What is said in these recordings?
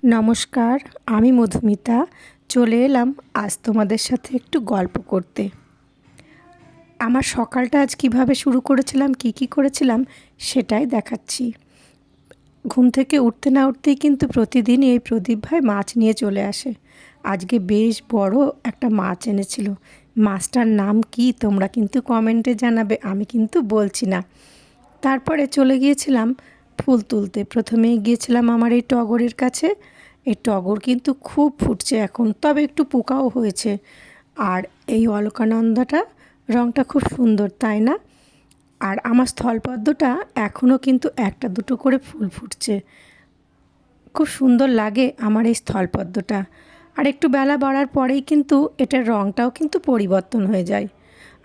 নমস্কার, আমি মধুমিতা। চলে এলাম আজ তোমাদের সাথে একটু গল্প করতে। আমার সকালটা আজ কিভাবে শুরু করেছিলাম, কি করেছিলাম সেটাই দেখাচ্ছি। ঘুম থেকে উঠতে না উঠতেই কিন্তু প্রতিদিনই এই প্রদীপ ভাই মাছ নিয়ে চলে আসে। আজকে বেশ বড় একটা মাছ এনেছিল। মাছটার নাম কি তোমরা কিন্তু কমেন্টে জানাবে, আমি কিন্তু বলছি না। তারপরে চলে গিয়েছিলাম ফুল তুলতে। প্রথমেই গিয়েছিলাম আমার এই টগরের কাছে। এই টগর কিন্তু খুব ফুটছে এখন, তবে একটু পোকাও হয়েছে। আর এই অলকানন্দাটা রঙটা খুব সুন্দর, তাই না? আর আমার স্থলপদ্মটা এখনও কিন্তু একটা দুটো করে ফুল ফুটছে। খুব সুন্দর লাগে আমার এই স্থলপদ্মটা। আর একটু বেলা বাড়ার পরেই কিন্তু এটার রঙটাও কিন্তু পরিবর্তন হয়ে যায়।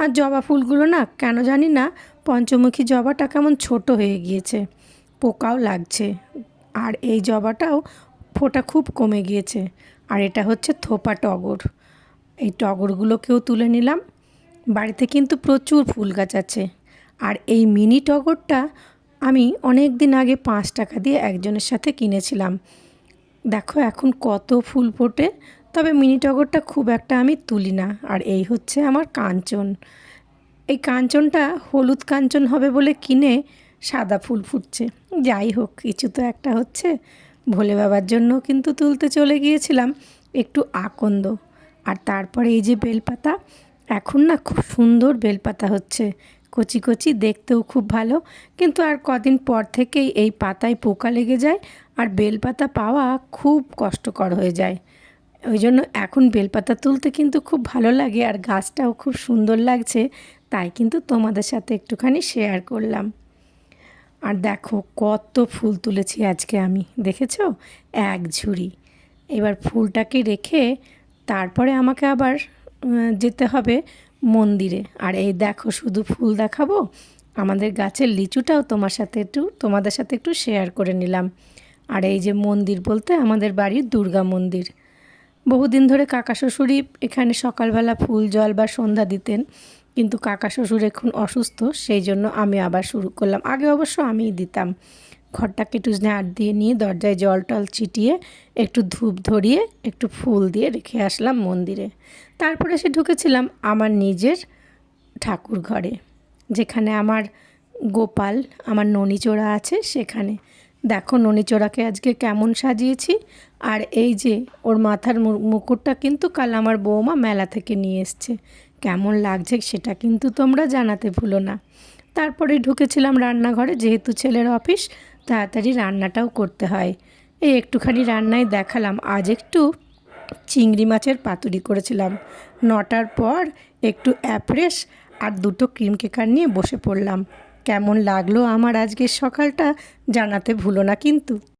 আর জবা ফুলগুলো না কেন জানি না, পঞ্চমুখী জবাটা কেমন ছোট হয়ে গিয়েছে, পোকাও লাগছে। আর এই জবাটাও ফোঁটা খুব কমে গিয়েছে। আর এটা হচ্ছে থোপা টগর। এই টগরগুলোকেও তুলে নিলাম। বাড়িতে কিন্তু প্রচুর ফুল গাছ আছে। আর এই মিনি টগরটা আমি অনেক দিন আগে 5 টাকা দিয়ে একজনের সাথে কিনেছিলাম। দেখো এখন কত ফুল ফোটে। তবে মিনি টগরটা খুব একটা আমি তুলি না। আর এই হচ্ছে আমার কাঞ্চন। এই কাঞ্চনটা হলুদ কাঞ্চন হবে বলে কিনে সাদা ফুল ফুটছে। যাই হোক, কিছু তো একটা হচ্ছে। ভোলে বাবার জন্য কিন্তু তুলতে চলে গিয়েছিলাম একটু আকন্দ। আর তারপরে এই যে বেলপাতা, এখন না খুব সুন্দর বেলপাতা হচ্ছে, কচি কচি, দেখতেও খুব ভালো। কিন্তু আর কদিন পর থেকেই এই পাতায় পোকা লেগে যায়, আর বেলপাতা পাওয়া খুব কষ্টকর হয়ে যায়। ওই জন্য এখন বেলপাতা তুলতে কিন্তু খুব ভালো লাগে, আর গাছটাও খুব সুন্দর লাগছে। তাই কিন্তু তোমাদের সাথে একটুখানি শেয়ার করলাম। আর দেখো কত ফুল তুলেছি আজকে আমি, দেখেছো? এক ঝুড়ি। এবার ফুলটাকে রেখে তারপরে আমাকে আবার যেতে হবে মন্দিরে। আর এই দেখো, শুধু ফুল দেখাবো, আমাদের গাছের লিচুটাও তোমাদের সাথে একটু শেয়ার করে নিলাম। আর এই যে মন্দির বলতে আমাদের বাড়ির দুর্গা মন্দির। বহুদিন ধরে কাকা শ্বশুরই এখানে সকালবেলা ফুল জল বা সন্ধ্যা দিতেন, কিন্তু কাকা শ্বশুর এখন অসুস্থ, সেই জন্য আমি আবার শুরু করলাম। আগে অবশ্য আমিই দিতাম। ঘরটাকে একটু ঝাড় দিয়ে নিয়ে দরজায় জল টল ছিটিয়ে একটু ধূপ ধরিয়ে একটু ফুল দিয়ে রেখে আসলাম মন্দিরে। তারপরে এসে ঢুকেছিলাম আমার নিজের ঠাকুর ঘরে, যেখানে আমার গোপাল, আমার ননিচোড়া আছে সেখানে। দেখো ননিচোড়াকে আজকে কেমন সাজিয়েছি। আর এই যে ওর মাথার মুকুটটা কিন্তু কাল আমার বৌমা মেলা থেকে নিয়ে এসছে। কেমন লাগছে সেটা কিন্তু তোমরা জানাতে ভুলো না। তারপরে ঢুকেছিলাম রান্নাঘরে, যেহেতু ছেলের অফিস, তাড়াতাড়ি রান্নাটাও করতে হয়। এই একটুখানি রান্নায় দেখালাম, আজ একটু চিংড়ি মাছের পাতুরি করেছিলাম। 9টার পর একটু অ্যাপ্রেস আর 2টো ক্রিম কেকার নিয়ে বসে পড়লাম। কেমন লাগলো আমার আজকের সকালটা জানাতে ভুলো না কিন্তু।